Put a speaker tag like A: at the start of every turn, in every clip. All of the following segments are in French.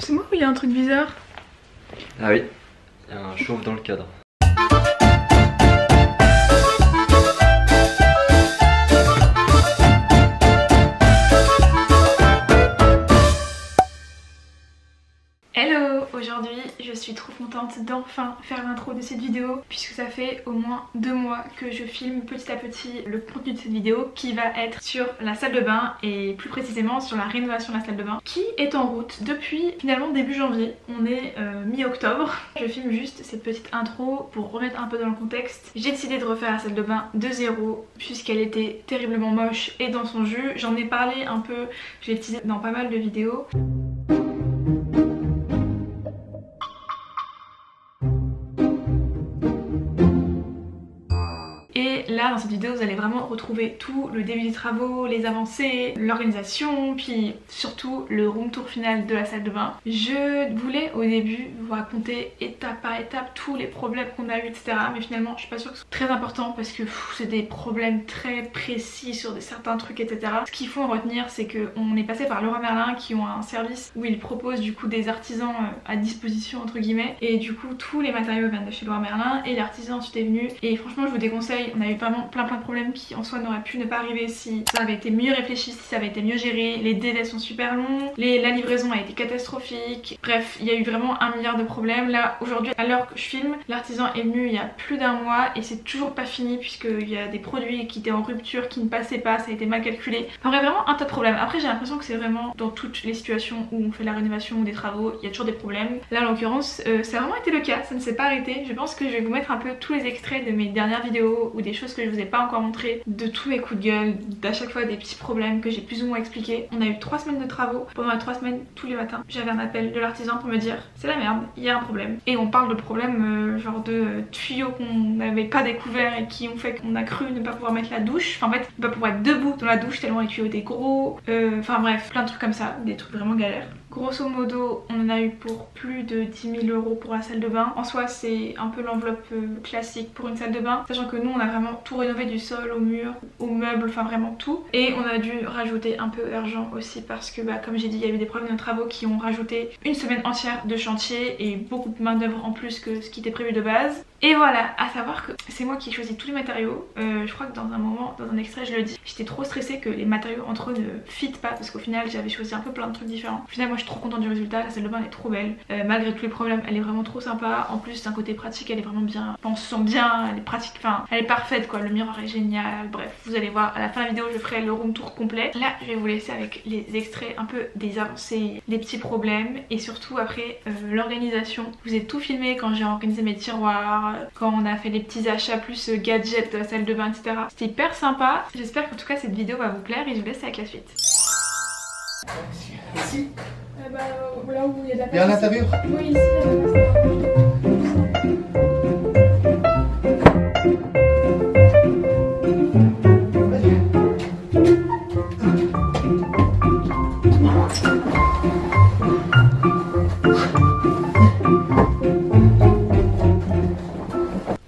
A: C'est moi ou il y a un truc bizarre?
B: Ah oui, il y a un chauve dans le cadre.
A: Hello! Aujourd'hui je suis trop contente d'enfin faire l'intro de cette vidéo puisque ça fait au moins 2 mois que je filme petit à petit le contenu de cette vidéo qui va être sur la salle de bain et plus précisément sur la rénovation de la salle de bain qui est en route depuis finalement début janvier. On est mi-octobre. Je filme juste cette petite intro pour remettre un peu dans le contexte. J'ai décidé de refaire la salle de bain de zéro puisqu'elle était terriblement moche et dans son jus. J'en ai parlé un peu, je l'ai teasé dans pas mal de vidéos. Et là dans cette vidéo vous allez vraiment retrouver tout le début des travaux, les avancées, l'organisation, puis surtout le room tour final de la salle de bain. Je voulais au début vous raconter étape par étape tous les problèmes qu'on a eu, etc. Mais finalement je suis pas sûre que ce soit très important parce que c'est des problèmes très précis sur certains trucs, etc. Ce qu'il faut en retenir c'est qu'on est passé par Leroy Merlin qui ont un service où ils proposent du coup des artisans à disposition entre guillemets. Et du coup tous les matériaux viennent de chez Leroy Merlin et l'artisan ensuite est venu. Et franchement je vous déconseille, on a eu vraiment plein de problèmes qui en soi n'auraient pu ne pas arriver si ça avait été mieux réfléchi, si ça avait été mieux géré. Les délais sont super longs, la livraison a été catastrophique, bref il y a eu vraiment 1 milliard de problèmes. Là aujourd'hui à l'heure que je filme, l'artisan est venu il y a plus d'1 mois et c'est toujours pas fini puisqu'il y a des produits qui étaient en rupture, qui ne passaient pas, ça a été mal calculé. Enfin bref, vraiment un tas de problèmes. Après j'ai l'impression que c'est vraiment dans toutes les situations où on fait la rénovation ou des travaux, il y a toujours des problèmes. Là en l'occurrence ça a vraiment été le cas, ça ne s'est pas arrêté. Je pense que je vais vous mettre un peu tous les extraits de mes dernières vidéos ou des choses que je vous ai pas encore montré, de tous mes coups de gueule, d'à chaque fois des petits problèmes que j'ai plus ou moins expliqués. On a eu 3 semaines de travaux. Pendant les 3 semaines, tous les matins, j'avais un appel de l'artisan pour me dire c'est la merde, il y a un problème. Et on parle de problèmes genre de tuyaux qu'on n'avait pas découverts et qui ont fait qu'on a cru ne pas pouvoir mettre la douche. Enfin en fait, ne pas pouvoir être debout dans la douche tellement les tuyaux étaient gros. Enfin bref, plein de trucs comme ça, des trucs vraiment galères. Grosso modo, on en a eu pour plus de 10 000 € pour la salle de bain. En soi, c'est un peu l'enveloppe classique pour une salle de bain, sachant que nous, on a vraiment tout rénové du sol au mur, aux meubles, enfin vraiment tout. Et on a dû rajouter un peu argent aussi parce que, comme j'ai dit, il y a eu des problèmes de travaux qui ont rajouté une semaine entière de chantier et beaucoup de main d'œuvre en plus que ce qui était prévu de base. Et voilà, à savoir que c'est moi qui ai choisi tous les matériaux. Je crois que dans un moment, dans un extrait, je le dis, j'étais trop stressée que les matériaux entre eux ne fitent pas parce qu'au final, j'avais choisi un peu plein de trucs différents. Au final, moi, je suis trop contente du résultat. La salle de bain elle est trop belle. Malgré tous les problèmes, elle est vraiment trop sympa. En plus, d'un côté pratique, elle est vraiment bien. Enfin, on se sent bien, elle est pratique, enfin, elle est parfaite quoi. Le miroir est génial. Bref, vous allez voir, à la fin de la vidéo, je ferai le room tour complet. Là, je vais vous laisser avec les extraits un peu des avancées, des petits problèmes et surtout après l'organisation. Je vous ai tout filmé quand j'ai organisé mes tiroirs, quand on a fait les petits achats plus gadgets de la salle de bain, etc. C'était hyper sympa. J'espère qu'en tout cas cette vidéo va vous plaire et je vous laisse avec la suite.
C: Ici
A: Là où il y a de la place.
C: Et à l'intérieur?
A: Oui, ici, il y a de la place.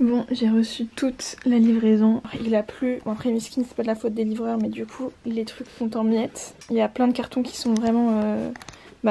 A: Bon, j'ai reçu toute la livraison. Il a plu. Bon, après, miskin, c'est pas de la faute des livreurs, mais du coup, les trucs sont en miettes. Il y a plein de cartons qui sont vraiment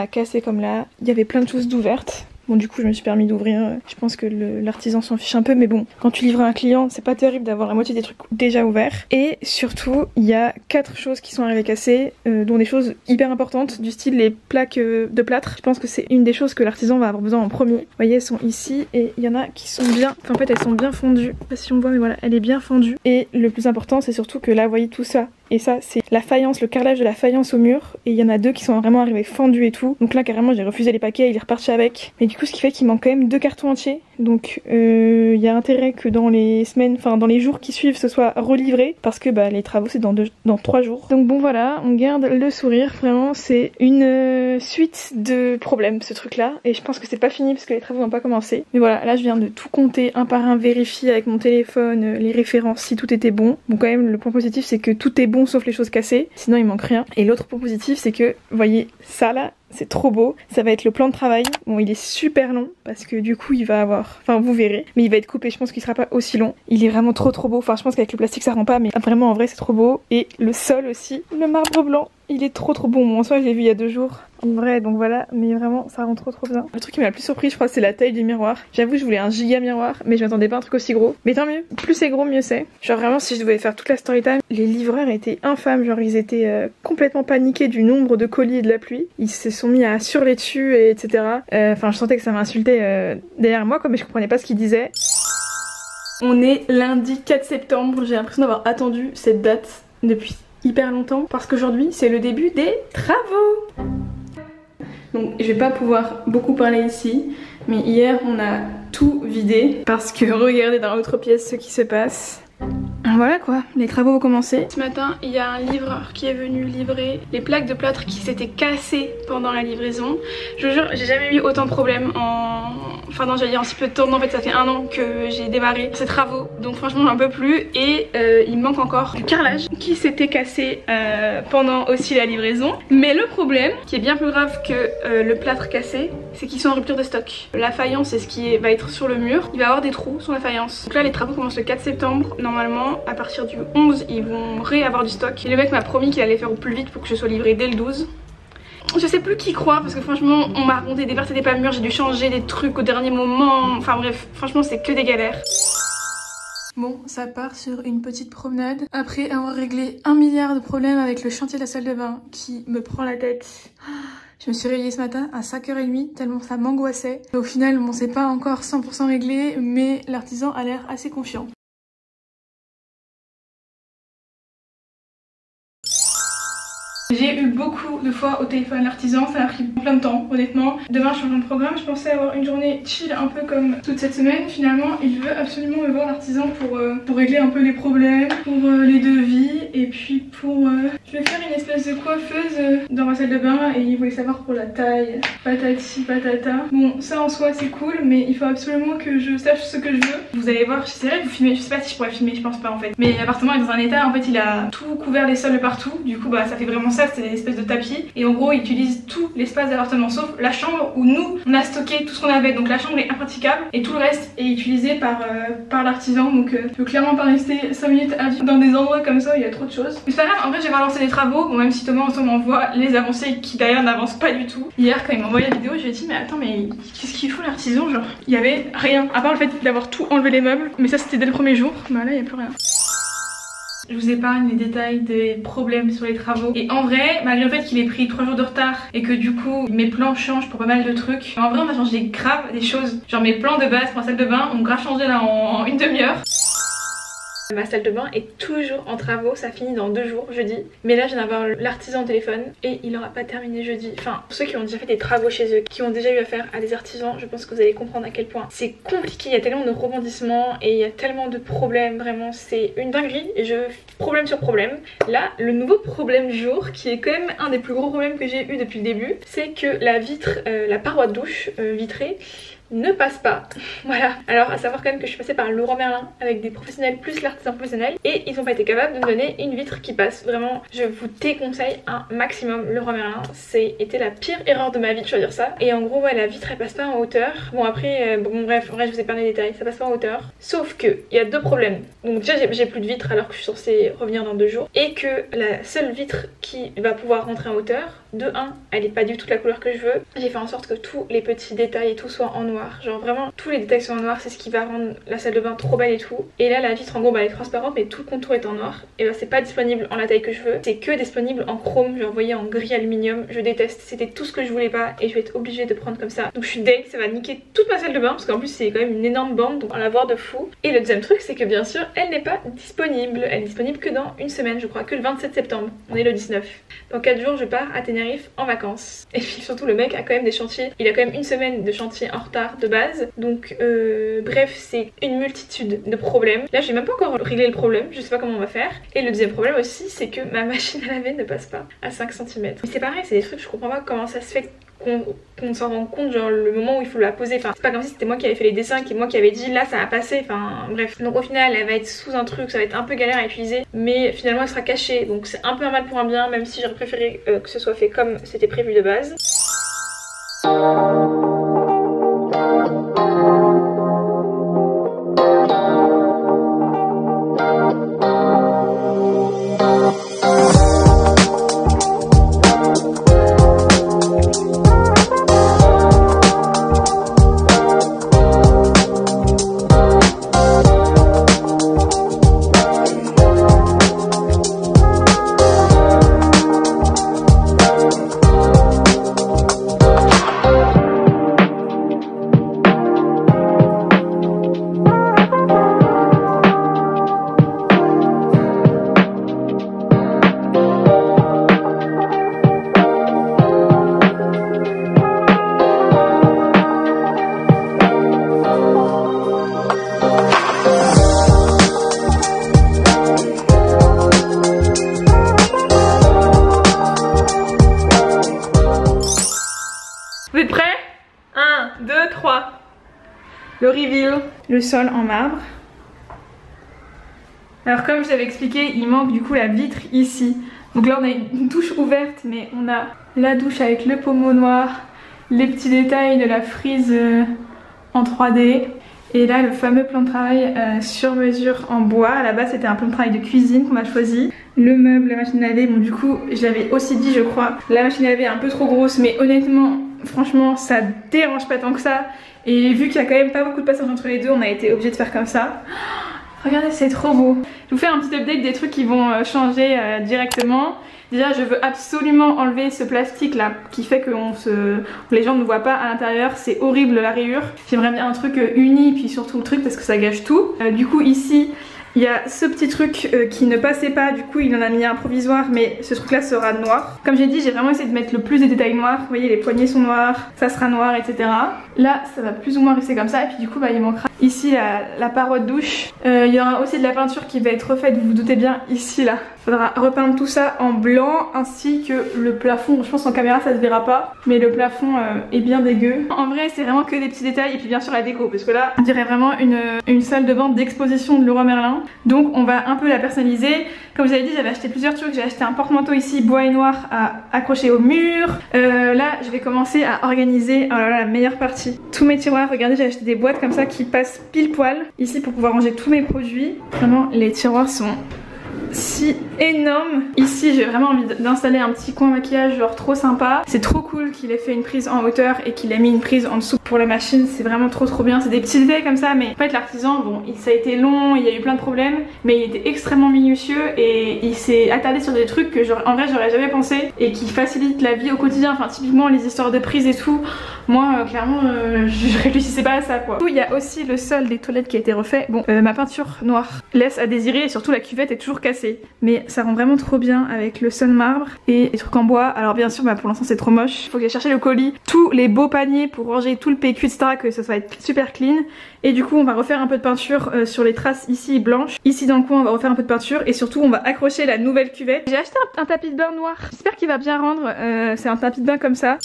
A: cassés comme là. Il y avait plein de choses d'ouvertes. Bon, du coup je me suis permis d'ouvrir. Je pense que l'artisan s'en fiche un peu, mais bon, quand tu livres à un client c'est pas terrible d'avoir la moitié des trucs déjà ouverts. Et surtout il y a 4 choses qui sont arrivées cassées, dont des choses hyper importantes, du style les plaques de plâtre. Je pense que c'est une des choses que l'artisan va avoir besoin en premier. Vous voyez, elles sont ici et il y en a qui sont bien, enfin, en fait elles sont bien fondues. Je sais pas si on voit, mais voilà, elle est bien fendue. Et le plus important c'est surtout que là, vous voyez tout ça. Et ça c'est la faïence, le carrelage de la faïence au mur. Et il y en a 2 qui sont vraiment arrivés fendus et tout. Donc là carrément j'ai refusé les paquets, il est reparti avec. Mais du coup ce qui fait qu'il manque quand même 2 cartons entiers. Donc il y a intérêt que dans les semaines, enfin dans les jours qui suivent ce soit relivré. Parce que les travaux c'est dans 3 jours. Donc bon voilà, on garde le sourire. Vraiment c'est une suite de problèmes ce truc là. Et je pense que c'est pas fini parce que les travaux n'ont pas commencé. Mais voilà, là je viens de tout compter un par un, vérifier avec mon téléphone les références si tout était bon. Bon quand même le point positif c'est que tout est bon sauf les choses cassées, sinon il manque rien. Et l'autre point positif c'est que, vous voyez ça là, c'est trop beau, ça va être le plan de travail. Bon il est super long parce que du coup il va avoir, enfin vous verrez, mais il va être coupé, je pense qu'il sera pas aussi long. Il est vraiment trop beau, enfin je pense qu'avec le plastique ça rend pas, mais vraiment en vrai c'est trop beau. Et le sol aussi, le marbre blanc il est trop bon. Bon, en soi, je l'ai vu il y a 2 jours. En vrai, donc voilà, mais vraiment, ça rend trop bien. Le truc qui m'a le plus surpris, je crois, c'est la taille du miroir. J'avoue, je voulais un giga miroir, mais je m'attendais pas à un truc aussi gros. Mais tant mieux, plus c'est gros, mieux c'est. Genre vraiment, si je devais faire toute la story time, les livreurs étaient infâmes. Genre, ils étaient complètement paniqués du nombre de colis et de la pluie. Ils se sont mis à surler dessus, et etc. Enfin, je sentais que ça m'insultait derrière moi, quoi, mais je comprenais pas ce qu'ils disaient. On est lundi 4 septembre, j'ai l'impression d'avoir attendu cette date depuis hyper longtemps parce qu'aujourd'hui c'est le début des travaux. Donc je vais pas pouvoir beaucoup parler ici, mais hier on a tout vidé parce que regardez dans l'autre pièce ce qui se passe. Voilà quoi, les travaux vont commencer. Ce matin, il y a un livreur qui est venu livrer les plaques de plâtre qui s'étaient cassées pendant la livraison. Je vous jure, j'ai jamais eu autant de problèmes Enfin non, j'allais dire en si peu de temps. En fait, ça fait 1 an que j'ai démarré ces travaux. Donc franchement, j'en peux plus. Et il manque encore du carrelage qui s'était cassé pendant aussi la livraison. Mais le problème, qui est bien plus grave que le plâtre cassé, c'est qu'ils sont en rupture de stock. La faïence, c'est ce qui va être sur le mur. Il va y avoir des trous sur la faïence. Donc là, les travaux commencent le 4 septembre. Normalement, à partir du 11, ils vont réavoir du stock. Et le mec m'a promis qu'il allait faire au plus vite pour que je sois livrée dès le 12. Je sais plus qui croire parce que franchement on m'a raconté des vertes et des pas mûres, j'ai dû changer des trucs au dernier moment, enfin bref, franchement c'est que des galères. Bon, ça part sur une petite promenade après avoir réglé 1 milliard de problèmes avec le chantier de la salle de bain qui me prend la tête. Je me suis réveillée ce matin à 5h30 tellement ça m'angoissait. Au final, bon, c'est pas encore 100% réglé, mais l'artisan a l'air assez confiant. J'ai eu beaucoup de fois au téléphone l'artisan, ça a pris plein de temps honnêtement. Demain je change de programme, je pensais avoir une journée chill un peu comme toute cette semaine. Finalement il veut absolument me voir l'artisan pour régler un peu les problèmes, pour les devis et puis pour... Je vais faire une espèce de coiffeuse dans ma salle de bain et il voulait savoir pour la taille, patati patata. Bon ça en soi c'est cool mais il faut absolument que je sache ce que je veux. Vous allez voir, j'essaierai de vous filmer, je sais pas si je pourrais filmer, je pense pas en fait. Mais l'appartement est dans un état, en fait il a tout couvert les sols partout, du coup bah ça fait vraiment ça. C'est une espèce de tapis et en gros il utilise tout l'espace de l'appartement sauf la chambre où nous on a stocké tout ce qu'on avait, donc la chambre est impraticable et tout le reste est utilisé par l'artisan, donc je peux clairement pas rester 5 minutes à vivre dans des endroits comme ça où il y a trop de choses. Mais c'est pas grave, en vrai j'ai relancé des travaux, bon, même si Thomas en ce moment m'envoie les avancées qui d'ailleurs n'avancent pas du tout. Hier quand il m'a envoyé la vidéo je lui ai dit mais attends mais qu'est-ce qu'il faut l'artisan, genre il y avait rien à part le fait d'avoir tout enlevé les meubles, mais ça c'était dès le premier jour, bah là il y a plus rien. Je vous épargne les détails des problèmes sur les travaux. Et en vrai, malgré le fait qu'il ait pris 3 jours de retard et que du coup mes plans changent pour pas mal de trucs, en vrai on a changé grave des choses. Genre mes plans de base pour la salle de bain ont grave changé là en une demi-heure. Ma salle de bain est toujours en travaux, ça finit dans 2 jours, jeudi. Mais là je viens d'avoir l'artisan au téléphone et il aura pas terminé jeudi. Enfin, pour ceux qui ont déjà fait des travaux chez eux, qui ont déjà eu affaire à des artisans, je pense que vous allez comprendre à quel point c'est compliqué. Il y a tellement de rebondissements et il y a tellement de problèmes, vraiment c'est une dinguerie. Et problème sur problème. Là, le nouveau problème du jour, qui est quand même un des plus gros problèmes que j'ai eu depuis le début, c'est que la vitre, la paroi de douche vitrée, ne passe pas. Voilà. Alors à savoir quand même que je suis passée par Leroy Merlin avec des professionnels plus l'artisan professionnel et ils ont pas été capables de me donner une vitre qui passe. Vraiment, je vous déconseille un maximum Leroy Merlin. C'était la pire erreur de ma vie de choisir ça. Et en gros ouais, la vitre elle passe pas en hauteur. Bon après, bon bref, en vrai je vous ai pas les détails, ça passe pas en hauteur. Sauf que il y a 2 problèmes. Donc déjà j'ai plus de vitre alors que je suis censée revenir dans 2 jours. Et que la seule vitre qui va pouvoir rentrer en hauteur, de 1, elle est pas du tout la couleur que je veux. J'ai fait en sorte que tous les petits détails et tout soient en noir. Genre vraiment tous les détails sont en noir, c'est ce qui va rendre la salle de bain trop belle et tout. Et là la vitre en gros bah, elle est transparente mais tout le contour est en noir. Et bah c'est pas disponible en la taille que je veux. C'est que disponible en chrome, genre vous voyez en gris aluminium. Je déteste, c'était tout ce que je voulais pas et je vais être obligée de prendre comme ça. Donc je suis deg, ça va niquer toute ma salle de bain parce qu'en plus c'est quand même une énorme bande, donc on va la voir de fou. Et le deuxième truc c'est que bien sûr elle n'est pas disponible. Elle est disponible que dans une semaine, je crois, que le 27 septembre. On est le 19. Dans 4 jours je pars à Tenerife en vacances. Et puis surtout le mec a quand même des chantiers. Il a quand même une semaine de chantier en retard de base. Donc bref c'est une multitude de problèmes. Là j'ai même pas encore réglé le problème, je sais pas comment on va faire. Et le deuxième problème aussi c'est que ma machine à laver ne passe pas à 5 cm. Mais c'est pareil, c'est des trucs je comprends pas comment ça se fait qu'on s'en rend compte genre le moment où il faut la poser. Enfin c'est pas comme si c'était moi qui avais fait les dessins et moi qui avait dit là ça va passer, enfin bref. Donc au final elle va être sous un truc, ça va être un peu galère à utiliser mais finalement elle sera cachée, donc c'est un peu un mal pour un bien, même si j'aurais préféré que ce soit fait comme c'était prévu de base. Vous êtes prêts? 1, 2, 3. Le reveal. Le sol en marbre. Alors comme je vous avais expliqué, il manque du coup la vitre ici. Donc là on a une douche ouverte, mais on a la douche avec le pommeau noir, les petits détails de la frise en 3D. Et là le fameux plan de travail sur mesure en bois. À la base c'était un plan de travail de cuisine qu'on a choisi. Le meuble, la machine à laver, bon du coup je l'avais aussi dit je crois. La machine à laver est un peu trop grosse, mais honnêtement franchement ça dérange pas tant que ça. Et vu qu'il y a quand même pas beaucoup de passage entre les deux, on a été obligé de faire comme ça. Regardez, c'est trop beau. Je vous fais un petit update des trucs qui vont changer directement. Déjà, je veux absolument enlever ce plastique là qui fait que les gens ne voient pas à l'intérieur. C'est horrible la rayure. J'aimerais bien un truc uni, puis surtout le truc parce que ça gâche tout. Du coup, ici, il y a ce petit truc qui ne passait pas, du coup il en a mis un provisoire, mais ce truc là sera noir. Comme j'ai dit, j'ai vraiment essayé de mettre le plus de détails noirs. Vous voyez, les poignées sont noires, ça sera noir, etc. Là ça va plus ou moins rester comme ça, et puis du coup bah, il manquera ici la paroi de douche. Il y aura aussi de la peinture qui va être refaite, vous vous doutez bien, ici là. Il faudra repeindre tout ça en blanc, ainsi que le plafond. Je pense en caméra ça se verra pas, mais le plafond est bien dégueu. En vrai c'est vraiment que des petits détails, et puis bien sûr la déco, parce que là on dirait vraiment une salle de vente d'exposition de Leroy Merlin. Donc on va un peu la personnaliser. Comme je vous avais dit, j'avais acheté plusieurs trucs. J'ai acheté un porte-manteau ici bois et noir à accrocher au mur. Là je vais commencer à organiser, oh là là, la meilleure partie, tous mes tiroirs. Regardez, j'ai acheté des boîtes comme ça qui passent pile poil ici pour pouvoir ranger tous mes produits. Vraiment les tiroirs sont si énorme. Ici j'ai vraiment envie d'installer un petit coin maquillage genre trop sympa. C'est trop cool qu'il ait fait une prise en hauteur et qu'il ait mis une prise en dessous pour la machine. C'est vraiment trop bien. C'est des petits détails comme ça, mais en fait l'artisan, bon ça a été long, il y a eu plein de problèmes, mais il était extrêmement minutieux et il s'est attardé sur des trucs que en vrai j'aurais jamais pensé et qui facilitent la vie au quotidien. Enfin typiquement les histoires de prise et tout, moi clairement je réfléchissais pas à ça quoi. Il y a aussi le sol des toilettes qui a été refait. Bon ma peinture noire laisse à désirer et surtout la cuvette est toujours cassée. Mais ça rend vraiment trop bien avec le sol marbre et les trucs en bois. Alors bien sûr bah pour l'instant c'est trop moche. Il faut que j'aille chercher le colis, tous les beaux paniers pour ranger tout le PQ etc, que ça soit super clean. Et du coup on va refaire un peu de peinture sur les traces ici blanches. Ici dans le coin on va refaire un peu de peinture et surtout on va accrocher la nouvelle cuvette. J'ai acheté un tapis de bain noir. J'espère qu'il va bien rendre. C'est un tapis de bain comme ça.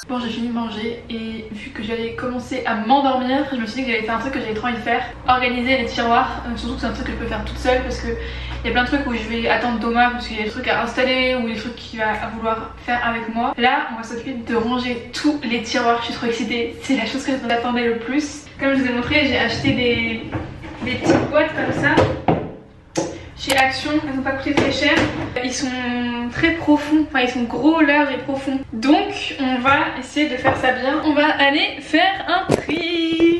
A: Bon j'ai fini de manger et vu que j'allais commencer à m'endormir, je me suis dit que j'allais faire un truc que j'avais trop envie de faire. Organiser les tiroirs, surtout que c'est un truc que je peux faire toute seule parce que il y a plein de trucs où je vais attendre Thomas parce qu'il y a des trucs à installer ou des trucs qu'il va vouloir faire avec moi. Là on va s'occuper de ranger tous les tiroirs, je suis trop excitée, c'est la chose que j'attendais le plus. Comme je vous ai montré, j'ai acheté des petites boîtes comme ça chez Action, elles n'ont pas coûté très cher. Ils sont très profonds, enfin ils sont gros, larges et profonds. Donc on va essayer de faire ça bien. On va aller faire un tri.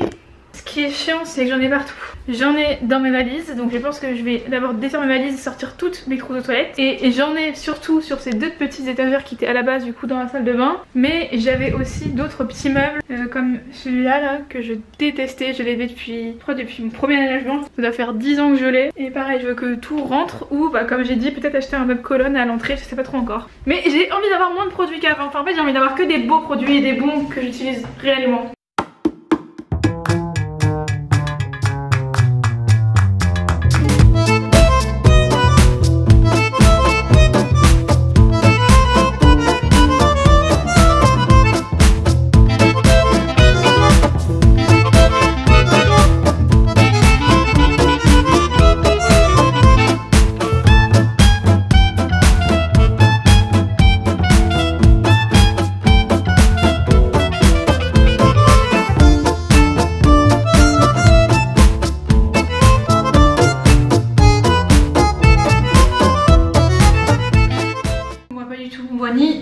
A: Ce qui est chiant c'est que j'en ai partout. J'en ai dans mes valises, donc je pense que je vais d'abord défaire mes valises et sortir toutes mes trousses de toilette. Et j'en ai surtout sur ces deux petites étagères qui étaient à la base du coup dans la salle de bain. Mais j'avais aussi d'autres petits meubles comme celui-là là, que je détestais. Je l'ai depuis mon premier déménagement. Ça doit faire 10 ans que je l'ai. Et pareil, je veux que tout rentre ou bah comme j'ai dit peut-être acheter un meuble colonne à l'entrée, je sais pas trop encore. Mais j'ai envie d'avoir moins de produits qu'avant. Enfin en fait j'ai envie d'avoir que des beaux produits et des bons que j'utilise réellement.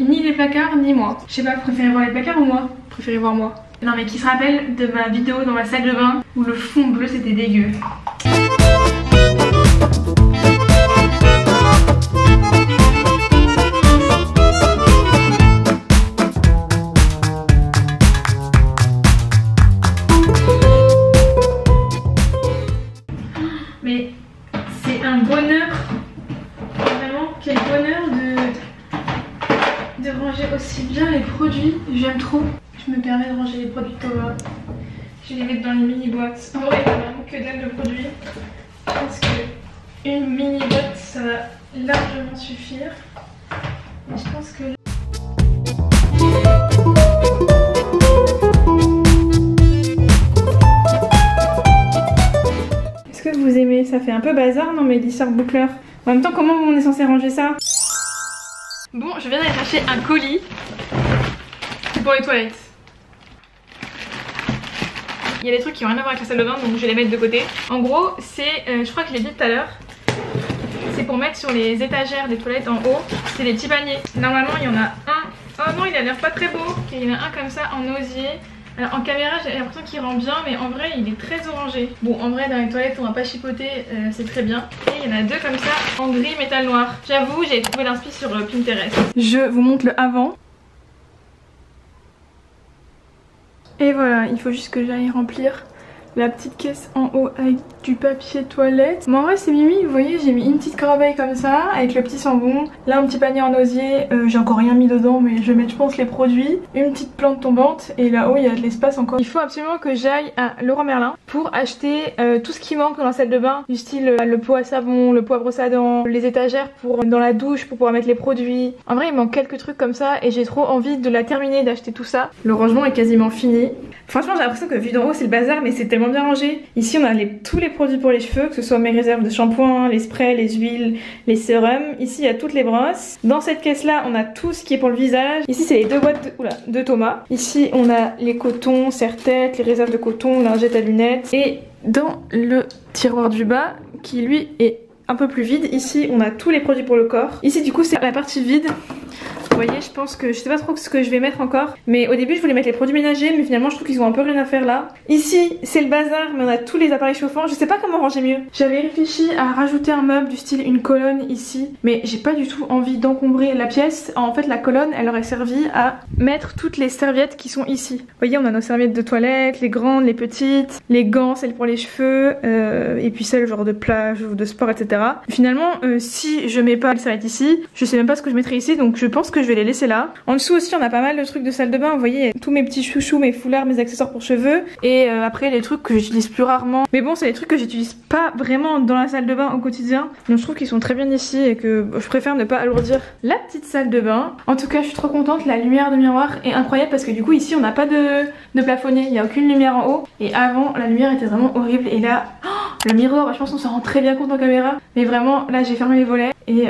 A: Ni les placards ni moi. Je sais pas, vous préférez voir les placards ou moi? Vous préférez voir moi? Non mais qui se rappelle de ma vidéo dans ma salle de bain où le fond bleu c'était dégueu. Mais c'est un bonheur, vraiment quel bonheur de ranger aussi bien les produits, j'aime trop. Je me permets de ranger les produits de Thomas. Je vais les mettre dans les mini boîtes. En vrai il y a vraiment que dalle de produits. Je pense qu'une mini boîte ça va largement suffire. Mais je pense que ça fait un peu bazar, non mais lisseur boucleur. En même temps, comment on est censé ranger ça? Bon, je viens d'aller chercher un colis. C'est pour les toilettes. Il y a des trucs qui ont rien à voir avec la salle de bain, donc je vais les mettre de côté. En gros, c'est, je crois que je l'ai dit tout à l'heure, c'est pour mettre sur les étagères des toilettes en haut. C'est des petits paniers. Normalement, il y en a un. Oh non, il a l'air pas très beau. Il y en a un comme ça en osier. Alors en caméra j'ai l'impression qu'il rend bien, mais en vrai il est très orangé. Bon, en vrai dans les toilettes on va pas chipoter, c'est très bien. Et il y en a deux comme ça en gris métal noir. J'avoue, j'ai trouvé l'inspi sur Pinterest. Je vous montre le avant. Et voilà, il faut juste que j'aille remplir la petite caisse en haut avec du papier toilette. Mais en vrai c'est mimi, vous voyez, j'ai mis une petite corbeille comme ça avec le petit savon. Là un petit panier en osier, j'ai encore rien mis dedans mais je vais mettre je pense les produits. Une petite plante tombante et là-haut il y a de l'espace encore. Il faut absolument que j'aille à Leroy Merlin pour acheter tout ce qui manque dans la salle de bain. Du style le pot à savon, le pot à brosse à dents, les étagères pour dans la douche pour pouvoir mettre les produits. En vrai il manque quelques trucs comme ça et j'ai trop envie de la terminer, d'acheter tout ça. Le rangement est quasiment fini. Franchement j'ai l'impression que vu d'en haut c'est le bazar mais c'est tellement bien rangé. Ici on a tous les produits pour les cheveux, que ce soit mes réserves de shampoing, les sprays, les huiles, les sérums. Ici il y a toutes les brosses. Dans cette caisse là on a tout ce qui est pour le visage. Ici c'est les deux boîtes de Thomas. Ici on a les cotons, serre-tête, les réserves de coton, lingettes à lunettes. Et dans le tiroir du bas qui lui est un peu plus vide, ici on a tous les produits pour le corps. Ici du coup c'est la partie vide. Vous voyez, je pense que je sais pas trop ce que je vais mettre encore, mais au début je voulais mettre les produits ménagers, mais finalement je trouve qu'ils ont un peu rien à faire là. Ici c'est le bazar, mais on a tous les appareils chauffants. Je sais pas comment ranger mieux. J'avais réfléchi à rajouter un meuble du style une colonne ici, mais j'ai pas du tout envie d'encombrer la pièce. En fait la colonne elle aurait servi à mettre toutes les serviettes qui sont ici. Vous voyez, on a nos serviettes de toilette, les grandes, les petites, les gants, celles pour les cheveux, et puis celles genre de plage ou de sport, etc. Finalement si je mets pas les serviettes ici, je sais même pas ce que je mettrai ici, donc je pense que je vais les laisser là. En dessous aussi on a pas mal de trucs de salle de bain, vous voyez, tous mes petits chouchous, mes foulards, mes accessoires pour cheveux, et après les trucs que j'utilise plus rarement, mais bon c'est des trucs que j'utilise pas vraiment dans la salle de bain au quotidien, donc je trouve qu'ils sont très bien ici et que je préfère ne pas alourdir la petite salle de bain. En tout cas je suis trop contente, la lumière de miroir est incroyable parce que du coup ici on n'a pas de plafonnier, il n'y a aucune lumière en haut, et avant la lumière était vraiment horrible, et là le miroir, je pense qu'on s'en rend très bien compte en caméra, mais vraiment là j'ai fermé les volets et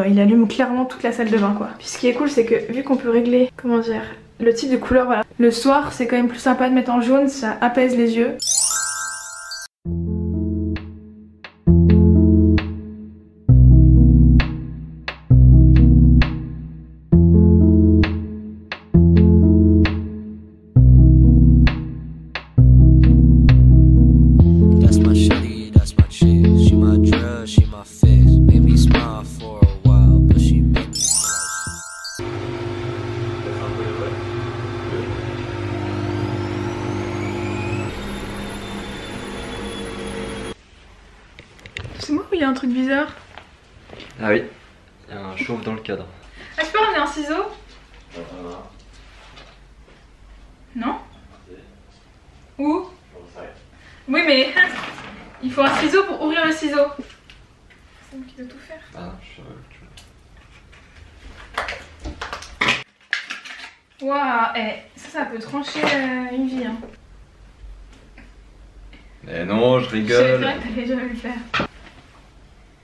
A: il allume clairement toute la salle de bain quoi. Puis ce qui est cool c'est que vu qu'on peut régler, comment dire, le type de couleur, voilà, le soir c'est quand même plus sympa de mettre en jaune, ça apaise les yeux. C'est moi ou il y a un truc bizarre?
B: Ah oui, il y a un chauve dans le cadre.
A: Ah, je peux ramener un ciseau? Non? Où? Oui mais il faut un ciseau pour ouvrir le ciseau. C'est moi qui dois tout faire.
B: Ah, je
A: Waouh, ça peut trancher une vie hein.
B: Mais non, je
A: Je
B: rigole.
A: savais que t'allais jamais le faire.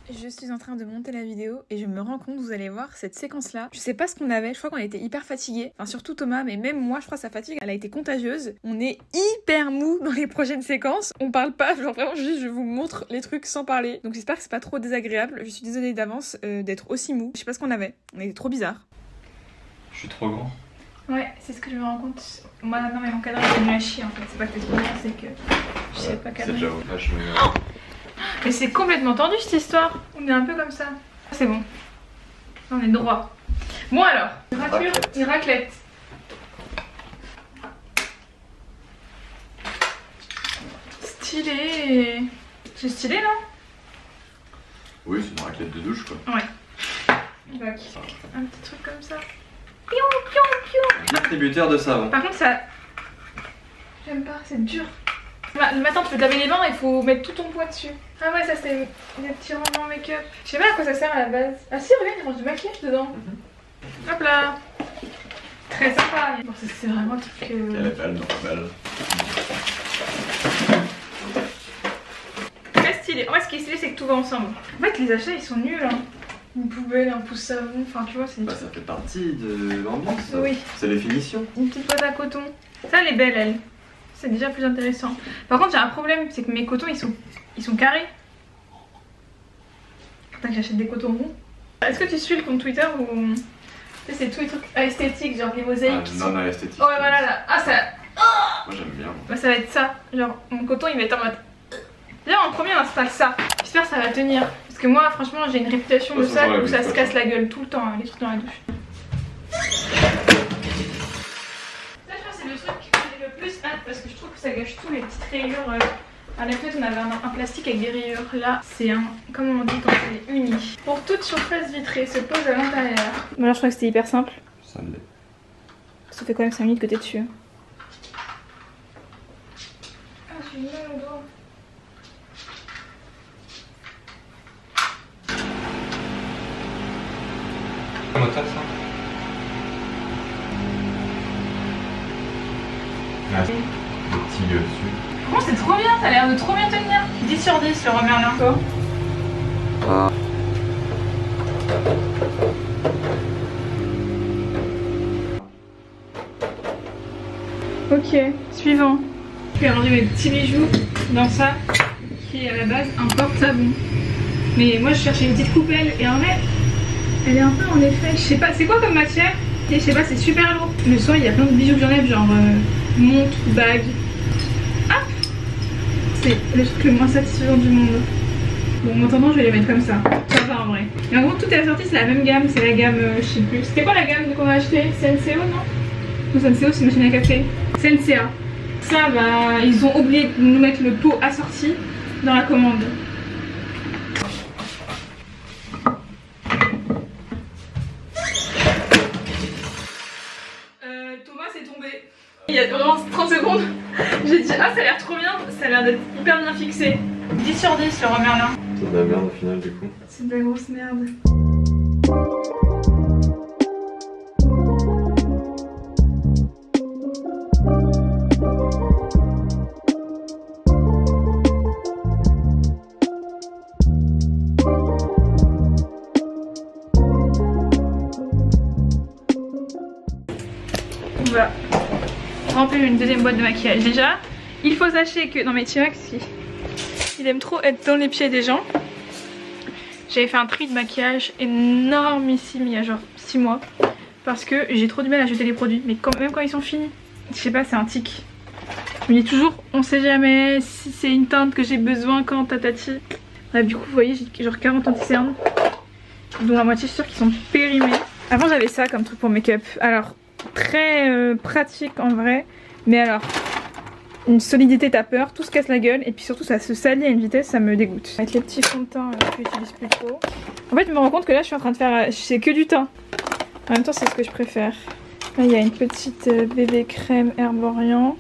A: Je suis en train de monter la vidéo et je me rends compte, vous allez voir, cette séquence là, je sais pas ce qu'on avait, je crois qu'on était hyper fatigués, enfin surtout Thomas, mais même moi je crois que sa fatigue elle a été contagieuse. On est hyper mou dans les prochaines séquences, on parle pas, genre vraiment juste je vous montre les trucs sans parler, donc j'espère que c'est pas trop désagréable, je suis désolée d'avance d'être aussi mou, je sais pas ce qu'on avait, on était trop bizarre.
B: Je suis trop grand.
A: Ouais, c'est ce que je me rends compte. Moi non mais mon cadre est venu à chier en fait, c'est pas que t'es trop grand, c'est que je sais pas cadrer.
B: C'est déjà vachement.
A: Mais c'est complètement tendu cette histoire. On est un peu comme ça. C'est bon. On est droit. Bon alors, une raclette. Stylé. C'est stylé non?
B: Oui, c'est une raclette de douche quoi.
A: Ouais. Donc, un petit truc comme ça. Pion, pion, pion.
B: Distributeur de savon.
A: Par contre ça... J'aime pas, c'est dur. Le matin tu peux te laver les mains et il faut mettre tout ton poids dessus. Ah ouais, ça c'est des petits rangements make-up. Je sais pas à quoi ça sert à la base. Ah si, regarde, il range du maquillage dedans. Hop là. Très sympa. Bon, c'est vraiment un truc...
B: Quelle est belle, non belle.
A: Très stylé. stylé. En fait, ce qui est stylé, c'est que tout va ensemble. En fait, les achats, ils sont nuls. Hein. Une poubelle, un pouce savon, enfin, tu vois, c'est.
B: Bah, ça fait partie de l'ambiance.
A: Oui.
B: C'est les finitions.
A: Une petite boîte à coton. Ça, elle est belle, elle. C'est déjà plus intéressant. Par contre, j'ai un problème, c'est que mes cotons, ils sont carrés. Faudrait que j'achète des cotons ronds. Est-ce que tu suis le compte Twitter ou. Tu sais, c'est tous les trucs esthétiques, genre les mosaïques.
B: Ah, non, esthétique.
A: Oh, ouais, voilà, là. Ah, ça.
B: Moi, j'aime bien.
A: Bah, ça va être ça. Genre, mon coton, il va être en mode. Déjà, en premier, on installe ça. J'espère que ça va tenir. Parce que moi, franchement, j'ai une réputation de ça où ça se casse la gueule tout le temps, hein, les trucs dans la douche. Ça, je pense que c'est le truc que j'ai le plus hâte parce que je trouve que ça gâche tout, les petites rayures. À la fête, on avait un plastique avec des rayures. Là, c'est un, comme on dit quand c'est uni. Pour toute surface vitrée, se pose à l'intérieur. Bon, là, je crois que c'était hyper simple.
B: Ça me l'est.
A: Ça fait quand même 5 minutes que t'es dessus. Ah, j'ai mal au doigt.
B: Comment ça, ça? Ah, le petit dessus.
A: Franchement, c'est trop bien, ça a l'air de trop bien tenir. 10 sur 10 le Merlin. Toi.
B: Ah.
A: Ok, suivant. Je vais ranger mes petits bijoux dans ça, qui est à la base un porte-savon. Mais moi je cherchais une petite coupelle et en vrai, elle est un peu en effet, je sais pas, c'est quoi comme matière? Et je sais pas, c'est super lourd. Le soir il y a plein de bijoux que j'enlève, genre montre, bague. Ah, c'est le truc le moins satisfaisant du monde. Bon, en attendant, je vais les mettre comme ça. Ça va en vrai. Et en gros, tout est assorti, c'est la même gamme, c'est la gamme, je sais plus. C'était quoi la gamme qu'on a acheté? Senseo, non? Non, Senseo, c'est une machine à café. Sensea. Ça, bah, ils ont oublié de nous mettre le pot assorti dans la commande. Thomas est tombé. Il y a vraiment 30 secondes, j'ai dit ah ça a l'air trop bien, ça a l'air d'être hyper bien fixé. 10 sur 10 le Merlin.
B: C'est de la merde au final du coup.
A: C'est de la grosse merde. Voilà, remplir une deuxième boîte de maquillage. Déjà, il faut sachez que... Non mais T-Max, il aime trop être dans les pieds des gens. J'avais fait un tri de maquillage énormissime il y a genre 6 mois. Parce que j'ai trop du mal à jeter les produits. Mais même quand ils sont finis, je sais pas, c'est un tic. Je me dis toujours, on sait jamais si c'est une teinte que j'ai besoin quand tatati. Bref, du coup, vous voyez, j'ai genre 40 anti-cernes. Dont la moitié, je suis sûre qu'ils sont périmés. Avant, j'avais ça comme truc pour make-up. Alors... très pratique en vrai, mais alors une solidité t'as peur, tout se casse la gueule et puis surtout ça se salit à une vitesse, ça me dégoûte. Avec les petits fonds de teint que j'utilise plus trop. En fait je me rends compte que là je suis en train de faire, c'est que du teint. En même temps c'est ce que je préfère. Là il y a une petite bébé crème Herborian.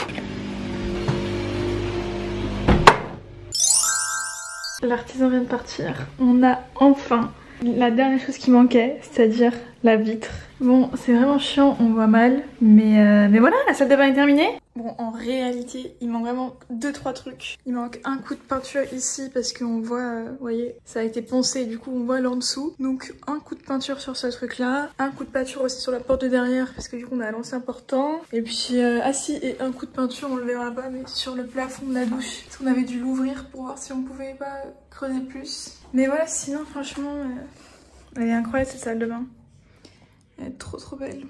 A: L'artisan vient de partir. On a enfin la dernière chose qui manquait, c'est-à-dire la vitre. Bon, c'est vraiment chiant, on voit mal, mais voilà, la salle de bain est terminée. Bon, en réalité, il manque vraiment 2-3 trucs. Il manque un coup de peinture ici parce qu'on voit, vous voyez, ça a été poncé, du coup on voit l'en dessous. Donc un coup de peinture sur ce truc-là, un coup de peinture aussi sur la porte de derrière parce que du coup on a l'ancien portant. Et puis assis et un coup de peinture, on le verra pas, mais sur le plafond de la douche. Parce qu'on avait dû l'ouvrir pour voir si on pouvait pas creuser plus. Mais voilà, sinon franchement, elle est incroyable cette salle de bain. Elle est trop belle.